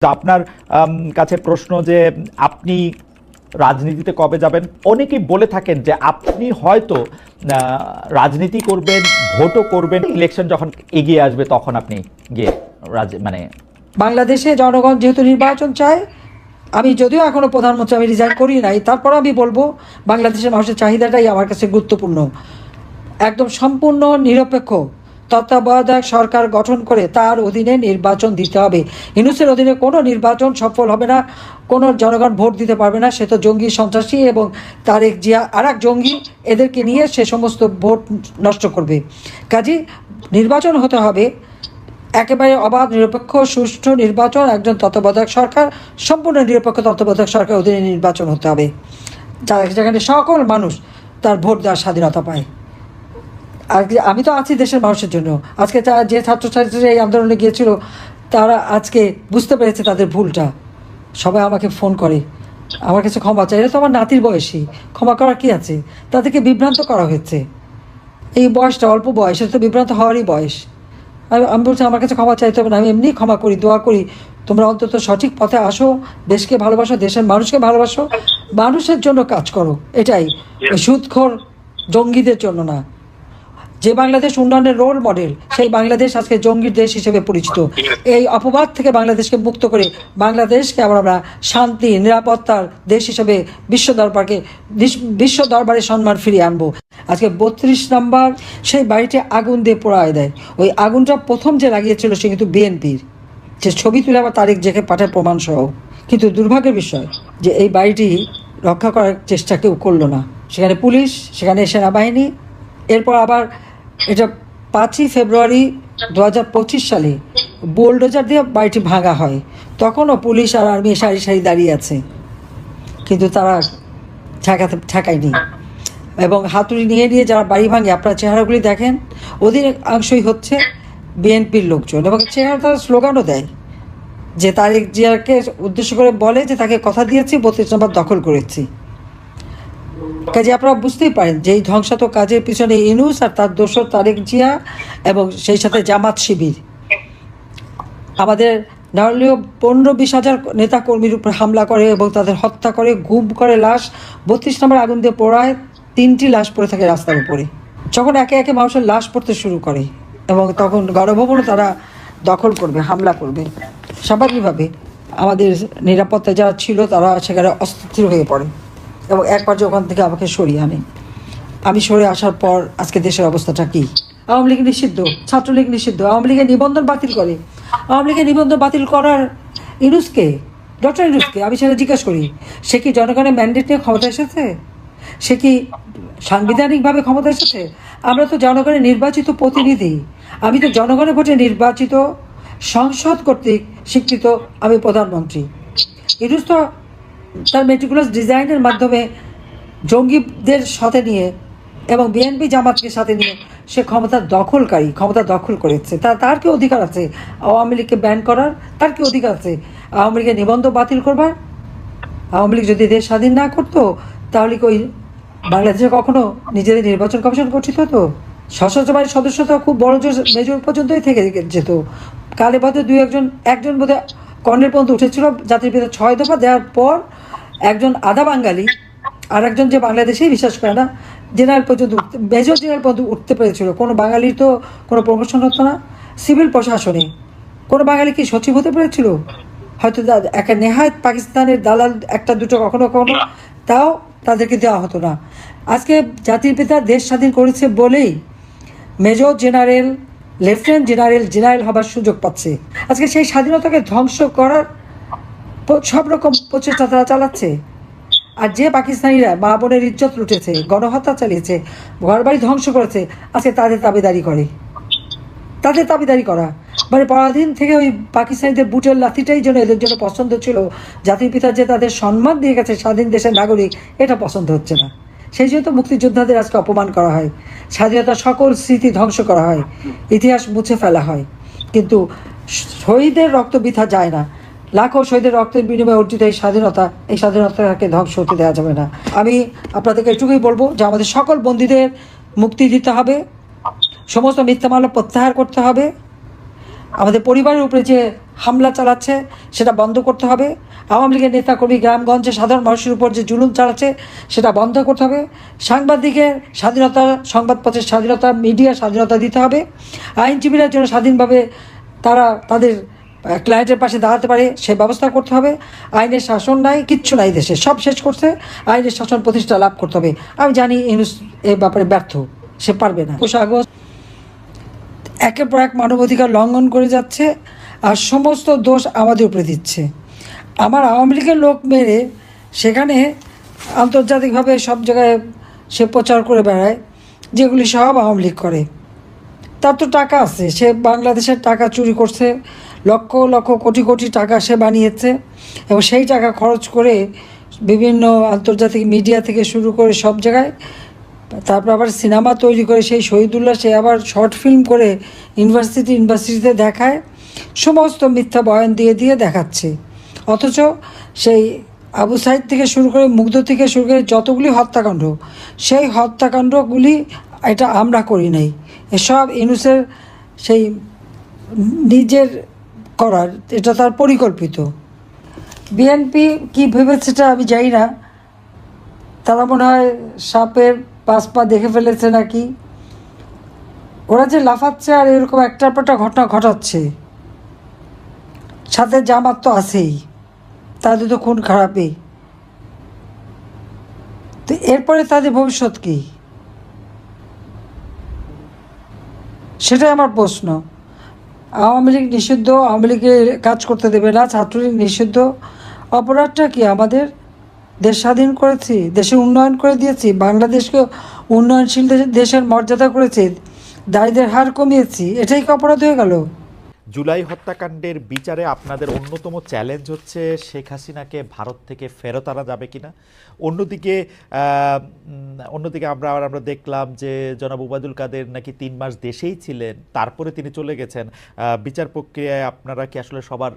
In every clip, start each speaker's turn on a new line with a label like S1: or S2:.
S1: তো আপনার কাছে প্রশ্ন যে আপনি রাজনীতিতে কবে যাবেন? অনেকেই বলে থাকেন যে আপনি হয়তো রাজনীতি করবেন, ভোটও করবেন, ইলেকশন যখন এগিয়ে আসবে তখন আপনি গিয়ে মানে
S2: বাংলাদেশে জনগণ যেহেতু নির্বাচন চায়, আমি যদিও এখনো প্রধানমন্ত্রী আমি রিজাইন করি নাই, তারপর আমি বলবো বাংলাদেশের মানুষের চাহিদাটাই আমার কাছে গুরুত্বপূর্ণ। একদম সম্পূর্ণ নিরপেক্ষ তত্ত্বাবধায়ক সরকার গঠন করে তার অধীনে নির্বাচন দিতে হবে। ইউনূসের অধীনে কোনো নির্বাচন সফল হবে না, কোনো জনগণ ভোট দিতে পারবে না। সে তো জঙ্গি, সন্ত্রাসী এবং তারেক জিয়া আর এক জঙ্গি, এদেরকে নিয়ে সে সমস্ত ভোট নষ্ট করবে। কাজেই নির্বাচন হতে হবে একেবারে অবাধ, নিরপেক্ষ, সুষ্ঠু নির্বাচন, একজন তত্ত্বাবধায়ক সরকার, সম্পূর্ণ নিরপেক্ষ তত্ত্বাবধায়ক সরকার অধীনে নির্বাচন হতে হবে, যেখানে সকল মানুষ তার ভোট দেওয়ার স্বাধীনতা পায়। আর আমি তো আছি দেশের মানুষের জন্য। আজকে যে ছাত্রছাত্রীরা এই আন্দোলনে গিয়েছিল, তারা আজকে বুঝতে পেরেছে তাদের ভুলটা। সবাই আমাকে ফোন করে, আমার কাছে ক্ষমা চাই। এটা তো আমার নাতির বয়সী, ক্ষমা করার কী আছে? তাদেরকে বিভ্রান্ত করা হয়েছে। এই বয়সটা অল্প বয়স, এটা তো বিভ্রান্ত হওয়ারই বয়স। আমি বলছি আমার কাছে ক্ষমা চাইতে হবে না, আমি এমনি ক্ষমা করি, দোয়া করি তোমরা অন্তত সঠিক পথে আসো, দেশকে ভালোবাসো, দেশের মানুষকে ভালোবাসো, মানুষের জন্য কাজ করো। এটাই, ওই সুদখোর জঙ্গিদের জন্য না। যে বাংলাদেশ উন্নয়নের রোল মডেল, সেই বাংলাদেশ আজকে জঙ্গির দেশ হিসেবে পরিচিত। এই অপবাদ থেকে বাংলাদেশকে মুক্ত করে বাংলাদেশকে আবার আমরা শান্তি, নিরাপত্তার দেশ হিসেবে বিশ্ব দরবারে সম্মান ফিরিয়ে আনবো। আজকে 32 নম্বর সেই বাড়িটি আগুন দিয়ে পোড়ায় দেয়। ওই আগুনটা প্রথম যে লাগিয়েছিল সে কিন্তু বিএনপির, যে ছবি তুলে আবার তারিখ জেকে পাঠায় প্রমাণসহ। কিন্তু দুর্ভাগ্যের বিষয় যে এই বাড়িটি রক্ষা করার চেষ্টা কেউ করলো না। সেখানে পুলিশ, সেখানে সেনাবাহিনী। এরপর আবার এটা 5ই ফেব্রুয়ারি 2025 সালে বোলডোজার দিয়ে বাড়িটি ভাঙা হয়। তখনও পুলিশ আর আর্মি সারি সারি দাঁড়িয়ে আছে, কিন্তু তারা ঠেকায়নি। এবং হাতুড়ি নিয়ে নিয়ে যারা বাড়ি ভাঙে, আপনারা চেহারাগুলি দেখেন, অধিকাংশই হচ্ছে বিএনপির লোকজন। এবং চেহারা তারা স্লোগানও দেয়, যে তারেক জিয়াকে উদ্দেশ্য করে বলে যে তাকে কথা দিয়েছি, 32 নম্বর দখল করেছি। কাজে আপনারা বুঝতেই পারেন যে এই ধ্বংসাত্মক কাজের পিছনে ইউনূস আর তার দোসর তারেক জিয়া এবং সেই সাথে জামাত শিবির আমাদের না হলেও 15-20 হাজার নেতা কর্মীর উপর হামলা করে এবং তাদের হত্যা করে, গুম করে, লাশ 32 নম্বর আগুন দিয়ে পোড়ায়। 3টি লাশ পড়ে থাকে রাস্তার উপরে। যখন একে একে মানুষের লাশ পড়তে শুরু করে এবং তখন গণভবনও তারা দখল করবে, হামলা করবে, স্বাভাবিকভাবে আমাদের নিরাপত্তা যারা ছিল তারা সেখানে অস্থির হয়ে পড়ে এবং এক পর্যায়ে ওখান থেকে আমাকে সরিয়ে আনে। আমি সরে আসার পর আজকে দেশের অবস্থাটা কী? আওয়ামী লীগ নিষিদ্ধ, ছাত্রলীগ নিষিদ্ধ, আওয়ামী লীগের নিবন্ধন বাতিল করে। আওয়ামী লীগের নিবন্ধন বাতিল করার ইউনূসকে, ডক্টর ইউনূসকে আমি সেটা জিজ্ঞাসা করি, সে কি জনগণের ম্যান্ডেট নিয়ে ক্ষমতা এসেছে? সে কি সাংবিধানিকভাবে ক্ষমতা এসেছে? আমরা তো জনগণের নির্বাচিত প্রতিনিধি। আমি তো জনগণের ভোটে নির্বাচিত, সংসদ কর্তৃক স্বীকৃত আমি প্রধানমন্ত্রী। ইউনূস তো তার মেটিকুলাস ডিজাইনের মাধ্যমে জঙ্গিদের সাথে নিয়ে এবং বিএনপি জামাতকে সাথে নিয়ে সে ক্ষমতা দখল করেছে। তার কি অধিকার আছে আওয়ামী লীগকে ব্যান করার? তার কি অধিকার আছে আওয়ামী লীগের নিবন্ধন বাতিল করবার? আওয়ামী লীগ যদি দেশ স্বাধীন না করতো, তাহলে কি ওই বাংলাদেশে কখনো নিজেদের নির্বাচন কমিশন গঠিত হতো? সশস্ত্র বাহিনীর সদস্য তো খুব বড় মেজর পর্যন্তই থেকে যেত। কালে বাদে একজন বোধহয় কর্নেল পর্যন্ত উঠেছিল। জাতির পিতা 6 দফা দেওয়ার পর একজন আধা বাঙালি আর একজন যে বাংলাদেশেই বিশ্বাস করে না, জেনারেল পর্যন্ত মেজর জেনারেল পর্যন্ত উঠতে পেরেছিল। কোনো বাঙালির তো কোনো প্রমোশন হতো না। সিভিল প্রশাসনে কোনো বাঙালি কি সচিব হতে পেরেছিল? হয়তো একটা নেহায়েত পাকিস্তানের দালাল একটা দুটো কখনো কখনো, তাও তাদেরকে দেওয়া হতো না। আজকে জাতির পিতা দেশ স্বাধীন করেছে বলেই মেজর জেনারেল, লেফটেন্যান্ট জেনারেল হবার সুযোগ পাচ্ছে। আজকে সেই স্বাধীনতাকে ধ্বংস করার সব রকম প্রচেষ্টা তারা চালাচ্ছে। আর যে পাকিস্তানিরা মা বোনের ইজ্জত লুটেছে, গণহত্যা চালিয়েছে, ঘরবাড়ি ধ্বংস করেছে, আজকে তাদের দাবিদারি করা মানে পরাধীন থেকে ওই পাকিস্তানিদের বুটের লাথিটাই যেন এদের জন্য পছন্দ ছিল। জাতির পিতা যে তাদের সম্মান দিয়ে গেছে স্বাধীন দেশের নাগরিক, এটা পছন্দ হচ্ছে না। সেই জন্য তো মুক্তিযোদ্ধাদের আজকে অপমান করা হয়, স্বাধীনতার সকল স্মৃতি ধ্বংস করা হয়, ইতিহাস মুছে ফেলা হয়। কিন্তু শহীদের রক্ত বৃথা যায় না। লাখো শহীদের রক্তের বিনিময়ে অর্জিত এই স্বাধীনতাকে ধ্বংস হতে দেওয়া যাবে না। আমি আপনাদেরকে এটুকুই বলবো যে আমাদের সকল বন্দীদের মুক্তি দিতে হবে, সমস্ত মিথ্যা মামলা প্রত্যাহার করতে হবে, আমাদের পরিবারের উপরে যে হামলা চালাচ্ছে সেটা বন্ধ করতে হবে। আওয়ামী লীগের নেতাকর্মী গ্রামগঞ্জে সাধারণ মানুষের উপর যে জুলুম চালাচ্ছে সেটা বন্ধ করতে হবে। সাংবাদিকের স্বাধীনতা, সংবাদপত্রের স্বাধীনতা, মিডিয়ার স্বাধীনতা দিতে হবে। আইনজীবীরা যেন স্বাধীনভাবে তারা তাদের ক্লায়েন্টের পাশে দাঁড়াতে পারে সে ব্যবস্থা করতে হবে। আইনের শাসন নাই, কিচ্ছু নাই দেশে, সব শেষ করছে। আইনের শাসন প্রতিষ্ঠা লাভ করতে হবে। আমি জানি ইউনূস এ ব্যাপারে ব্যর্থ, সে পারবে না। ২৫ আগস্ট একের পর এক মানবাধিকার লঙ্ঘন করে যাচ্ছে আর সমস্ত দোষ আমাদের উপরে দিচ্ছে। আমার আওয়ামী লীগের লোক মেরে সেখানে আন্তর্জাতিকভাবে সব জায়গায় সে প্রচার করে বেড়ায় যেগুলি সব আওয়ামী লীগ করে। তার তো টাকা আছে, সে বাংলাদেশের টাকা চুরি করছে, লক্ষ লক্ষ কোটি কোটি টাকা সে বানিয়েছে এবং সেই টাকা খরচ করে বিভিন্ন আন্তর্জাতিক মিডিয়া থেকে শুরু করে সব জায়গায়, তারপর আবার সিনেমা তৈরি করে সেই শহীদুল্লাহ সে আবার শর্ট ফিল্ম করে ইউনিভার্সিটিতে দেখায়, সমস্ত মিথ্যা বয়ান দিয়ে দিয়ে দেখাচ্ছে। অথচ সেই আবু সাইদ থেকে শুরু করে মুগ্ধ থেকে শুরু করে যতগুলি হত্যাকাণ্ড, সেই হত্যাকাণ্ডগুলি এটা আমরা করি নাই, এসব ইউনূসের সেই নিজের করার, এটা তার পরিকল্পিত। বিএনপি কি ভেবেছে সেটা আমি জানি না, তারা মনে হয় সাপের 5 পা দেখে ফেলেছে নাকি। ওরা যে লাফাচ্ছে আর এরকম একটার পর একটা ঘটনা ঘটাচ্ছে, সাথে জামাত তো আছেই, তাদের তো খুন খারাপই। তো এরপরে তাদের ভবিষ্যৎ কী, সেটাই আমার প্রশ্ন। আওয়ামী লীগ নিষিদ্ধ, আওয়ামী লীগের কাজ করতে দেবে না, ছাত্রলীগ নিষিদ্ধ। অপরাধটা কি? আমাদের দেশ স্বাধীন করেছি, দেশের উন্নয়ন করে দিয়েছি, বাংলাদেশকে উন্নয়নশীল দেশের মর্যাদা করেছি, দারিদ্রের হার কমিয়েছি, এটাই কি অপরাধ হয়ে গেল?
S1: জুলাই হত্যাকাণ্ডের বিচারে আপনাদের অন্যতম চ্যালেঞ্জ হচ্ছে শেখ হাসিনাকে ভারত থেকে ফেরত আনা যাবে কিনা। অন্যদিকে আমরা দেখলাম যে জনাব ওবায়দুল কাদের নাকি 3 মাস দেশেই ছিলেন, তারপরে তিনি চলে গেছেন। বিচার প্রক্রিয়ায় আপনারা কি আসলে সবার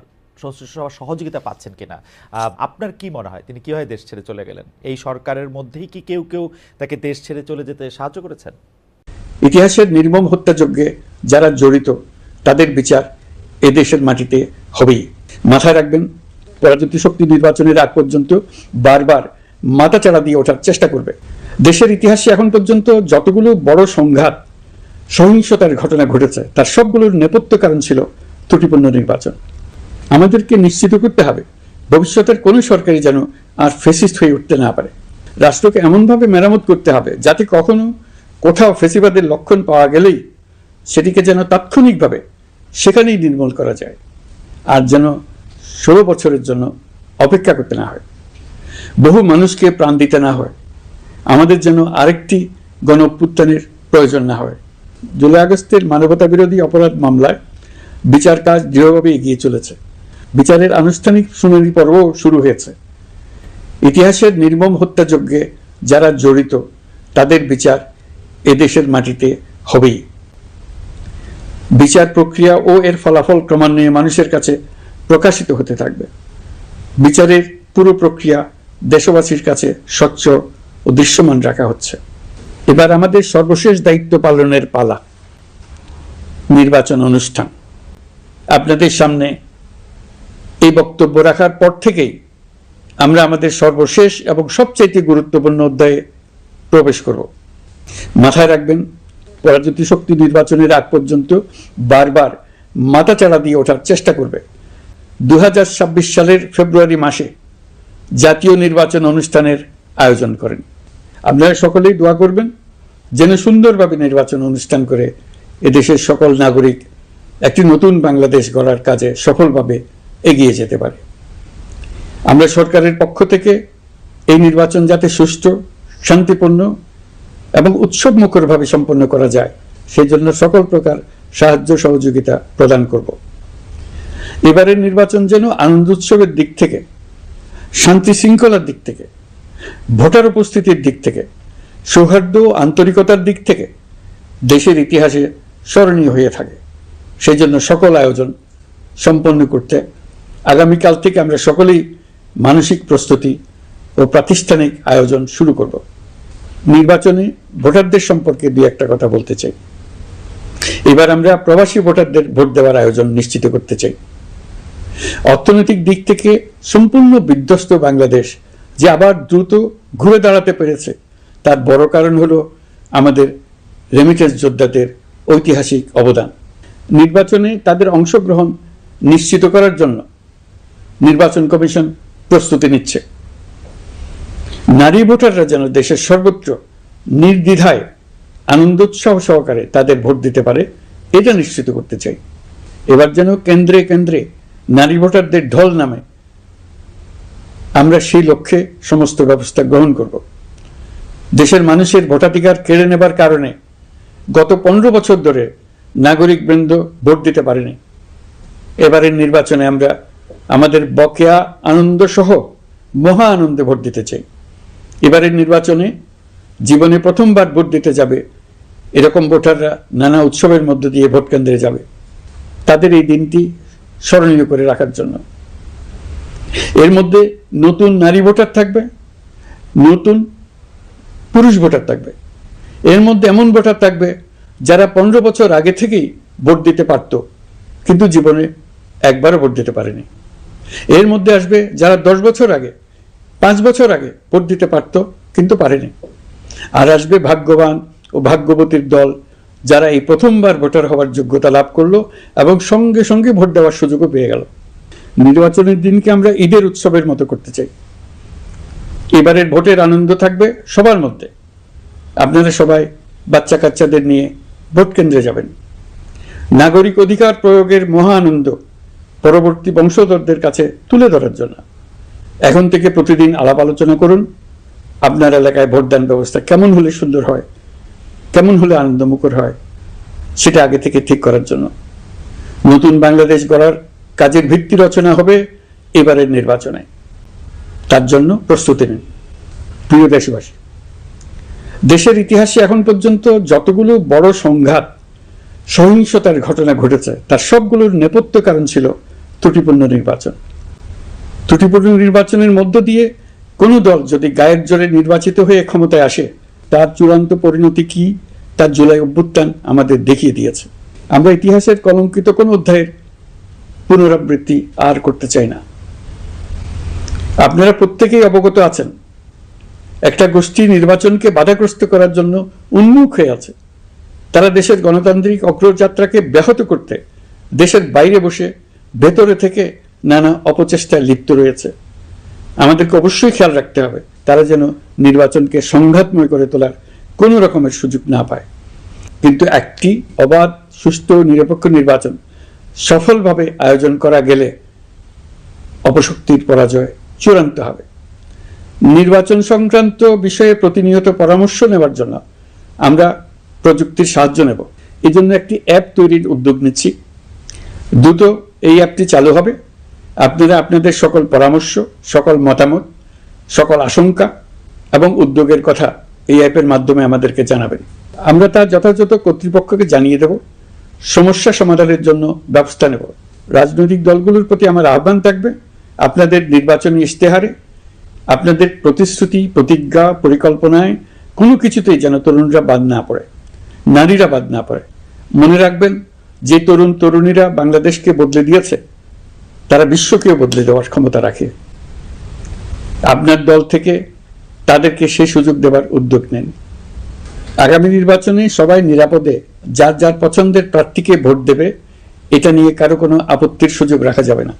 S1: সহযোগিতা পাচ্ছেন কিনা? আপনার কি মনে হয় তিনি কিভাবে দেশ ছেড়ে চলে গেলেন? এই সরকারের মধ্যেই কি কেউ কেউ তাকে দেশ ছেড়ে চলে যেতে সাহায্য করেছেন?
S3: ইতিহাসের নির্মম হত্যাযজ্ঞে যারা জড়িত তাদের বিচার এদেশের মাটিতে হবেই। মাথায় রাখবেন, পরাজিত শক্তি নির্বাচনের আগ পর্যন্ত বারবার মাথাচাড়া দিয়ে ওঠার চেষ্টা করবে। দেশের ইতিহাসে এখন পর্যন্ত যতগুলো বড় সংঘাত, সহিংসতার ঘটনা ঘটেছে তার সবগুলোর নেপথ্য কারণ ছিল ত্রুটিপূর্ণ নির্বাচন। আমাদেরকে নিশ্চিত করতে হবে ভবিষ্যতের কোনো সরকারই যেন আর ফেসিস্ট হয়ে উঠতে না পারে। রাষ্ট্রকে এমনভাবে মেরামত করতে হবে যাতে কখনো কোথাও ফেসিবাদের লক্ষণ পাওয়া গেলেই সেটিকে যেন তাৎক্ষণিকভাবে সেখানেই নির্মূল করা যায়, আর যেন 16 বছরের জন্য অপেক্ষা করতে না হয়, বহু মানুষকে প্রাণ দিতে না হয়, আমাদের যেন আরেকটি গণ অভ্যুত্থানের প্রয়োজন না হয়। জুলাই আগস্টের মানবতা বিরোধী অপরাধ মামলায় বিচার কাজ দৃঢ়ভাবে এগিয়ে চলেছে। বিচারের আনুষ্ঠানিক শুনানি পর্বও শুরু হয়েছে। ইতিহাসের নির্মম হত্যাযজ্ঞে যারা জড়িত তাদের বিচার এদেশের মাটিতে হবেই। বিচার প্রক্রিয়া ও এর ফলাফল ক্রমান্বয়ে মানুষের কাছে প্রকাশিত হতে থাকবে। বিচারের পুরো প্রক্রিয়া দেশবাসীর কাছে স্বচ্ছ ও দৃশ্যমান রাখা হচ্ছে। এবার আমাদের সর্বশেষ দায়িত্ব পালনের পালা, নির্বাচন অনুষ্ঠান। আপনাদের সামনে এই বক্তব্য রাখার পর থেকেই আমরা আমাদের সর্বশেষ এবং সবচেয়ে গুরুত্বপূর্ণ অধ্যায়ে প্রবেশ করব। মাথায় রাখবেন, পরাজিত শক্তি নির্বাচনের আগ পর্যন্ত বারবার মাথাচাড়া দিয়ে ওঠার চেষ্টা করবে। 2026 সালের ফেব্রুয়ারি মাসে জাতীয় নির্বাচন অনুষ্ঠানের আয়োজন করেন। আপনারা সকলেই দোয়া করবেন যেন সুন্দরভাবে নির্বাচন অনুষ্ঠান করে এদেশের সকল নাগরিক একটি নতুন বাংলাদেশ গড়ার কাজে সফলভাবে এগিয়ে যেতে পারে। আমরা সরকারের পক্ষ থেকে এই নির্বাচন যাতে সুষ্ঠু, শান্তিপূর্ণ এবং উৎসবমুখরভাবে সম্পন্ন করা যায় সেই জন্য সকল প্রকার সাহায্য সহযোগিতা প্রদান করব। এবারের নির্বাচন যেন আনন্দ উৎসবের দিক থেকে, শান্তি শৃঙ্খলার দিক থেকে, ভোটার উপস্থিতির দিক থেকে, সৌহার্দ্য ও আন্তরিকতার দিক থেকে দেশের ইতিহাসে স্মরণীয় হয়ে থাকে। সেই জন্য সকল আয়োজন সম্পন্ন করতে আগামীকাল থেকে আমরা সকলেই মানসিক প্রস্তুতি ও প্রাতিষ্ঠানিক আয়োজন শুরু করব। নির্বাচনে ভোটারদের সম্পর্কে দুই একটা কথা বলতে চাই। এবার আমরা প্রবাসী ভোটারদের ভোট দেওয়ার আয়োজন নিশ্চিত করতে চাই। অর্থনৈতিক দিক থেকে সম্পূর্ণ বিধ্বস্ত বাংলাদেশ যে আবার দ্রুত ঘুরে দাঁড়াতে পেরেছে তার বড় কারণ হলো আমাদের রেমিটেন্স যোদ্ধাদের ঐতিহাসিক অবদান। নির্বাচনে তাদের অংশগ্রহণ নিশ্চিত করার জন্য নির্বাচন কমিশন প্রস্তুতি নিচ্ছে। নারী ভোটাররা যেন দেশের সর্বত্র নির্দ্বিধায় আনন্দোৎসব সহকারে তাদের ভোট দিতে পারে এটা নিশ্চিত করতে চাই। এবার যেন কেন্দ্রে কেন্দ্রে নারী ভোটারদের ঢল নামে, আমরা সেই লক্ষ্যে সমস্ত ব্যবস্থা গ্রহণ করব। দেশের মানুষের ভোটাধিকার কেড়ে নেবার কারণে গত 15 বছর ধরে নাগরিকবৃন্দ ভোট দিতে পারেনি। এবারের নির্বাচনে আমরা আমাদের বকেয়া আনন্দ সহ মহা আনন্দে ভোট দিতে চাই। এবারের নির্বাচনে জীবনে প্রথমবার ভোট দিতে যাবে এরকম ভোটাররা নানা উৎসবের মধ্য দিয়ে ভোট কেন্দ্রে যাবে, তাদের এই দিনটি স্মরণীয় করে রাখার জন্য। এর মধ্যে নতুন নারী ভোটার থাকবে, নতুন পুরুষ ভোটার থাকবে, এর মধ্যে এমন ভোটার থাকবে যারা 15 বছর আগে থেকেই ভোট দিতে পারত কিন্তু জীবনে একবারও ভোট দিতে পারেনি। এর মধ্যে আসবে যারা 10 বছর আগে, 5 বছর আগে ভোট দিতে পারত কিন্তু পারেনি। আর আসবে ভাগ্যবান ও ভাগ্যবতীর দল যারা এই প্রথমবার ভোটার হওয়ার যোগ্যতা লাভ করলো এবং সঙ্গে সঙ্গে ভোট দেওয়ার সুযোগও পেয়ে গেল। নির্বাচনের দিনকে আমরা ঈদের উৎসবের মতো করতে চাই। এবারের ভোটের আনন্দ থাকবে সবার মধ্যে। আপনারা সবাই বাচ্চা কাচ্চাদের নিয়ে ভোট কেন্দ্রে যাবেন। নাগরিক অধিকার প্রয়োগের মহা আনন্দ পরবর্তী বংশধরদের কাছে তুলে ধরার জন্য এখন থেকে প্রতিদিন আলাপ আলোচনা করুন। আপনার এলাকায় ভোটদান ব্যবস্থা কেমন হলে সুন্দর হয়, কেমন হলে আনন্দমুখর হয়, সেটা আগে থেকে ঠিক করার জন্য নতুন বাংলাদেশ গড়ার কাজের ভিত্তি রচনা হবে এবারের নির্বাচনে। তার জন্য প্রস্তুতি নিন। প্রিয় দেশবাসী, দেশের ইতিহাসে এখন পর্যন্ত যতগুলো বড় সংঘাত, সহিংসতার ঘটনা ঘটেছে তার সবগুলোর নেপথ্য কারণ ছিল ত্রুটিপূর্ণ নির্বাচন। ত্রুটিপূর্ণ নির্বাচনের মধ্য দিয়ে কোনো দল যদি গায়ের জোরে নির্বাচিত হয়ে ক্ষমতায় আসে তার চূড়ান্ত পরিণতি কি তার জুলাই অভ্যুত্থান আমাদের দেখিয়ে দিয়েছে। আমরা ইতিহাসের কলঙ্কিত কোন অধ্যায়ের পুনরাবৃত্তি আর করতে চাই না। আপনারা প্রত্যেকেই অবগত আছেন একটা গোষ্ঠী নির্বাচনকে বাধাগ্রস্ত করার জন্য উন্মুখ হয়ে আছে। তারা দেশের গণতান্ত্রিক অগ্রযাত্রাকে ব্যাহত করতে দেশের বাইরে বসে ভেতরে থেকে নানা অপচেষ্টায় লিপ্ত রয়েছে। আমাদেরকে অবশ্যই খেয়াল রাখতে হবে তারা যেন নির্বাচনকে সংঘাতময় করে তোলার কোনো রকমের সুযোগ না পায়। কিন্তু একটি অবাধ, সুষ্ঠু, নিরপেক্ষ নির্বাচন সফলভাবে আয়োজন করা গেলে অপশক্তির পরাজয় চূড়ান্ত হবে। নির্বাচন সংক্রান্ত বিষয়ে প্রতিনিয়ত পরামর্শ নেওয়ার জন্য আমরা প্রযুক্তির সাহায্য নেব। এই জন্য একটি অ্যাপ তৈরির উদ্যোগ নিচ্ছি। দ্রুত এই অ্যাপটি চালু হবে। আপনারা আপনাদের সকল পরামর্শ, সকল মতামত, সকল আশঙ্কা এবং উদ্যোগের কথা এই অ্যাপের মাধ্যমে আমাদেরকে জানাবেন। আমরা তা যথাযথ কর্তৃপক্ষকে জানিয়ে দেব, সমস্যা সমাধানের জন্য ব্যবস্থা নেব। রাজনৈতিক দলগুলোর প্রতি আমার আহ্বান থাকবে আপনাদের নির্বাচনী ইশতেহারে, আপনাদের প্রতিশ্রুতি, প্রতিজ্ঞা, পরিকল্পনায় কোনো কিছুতেই যেন তরুণরা বাদ না পড়ে, নারীরা বাদ না পড়ে। মনে রাখবেন যে তরুণ তরুণীরা বাংলাদেশকে বদলে দিয়েছে তারা বিশ্বকেও বদলে দেওয়ার ক্ষমতা রাখে। আপনার দল থেকে তাদেরকে সেই সুযোগ দেওয়ার উদ্যোগ নেন। আগামী নির্বাচনে সবাই নিরাপদে যার যার পছন্দের প্রার্থীকে ভোট দেবে, এটা নিয়ে কারো কোনো আপত্তির সুযোগ রাখা যাবে না।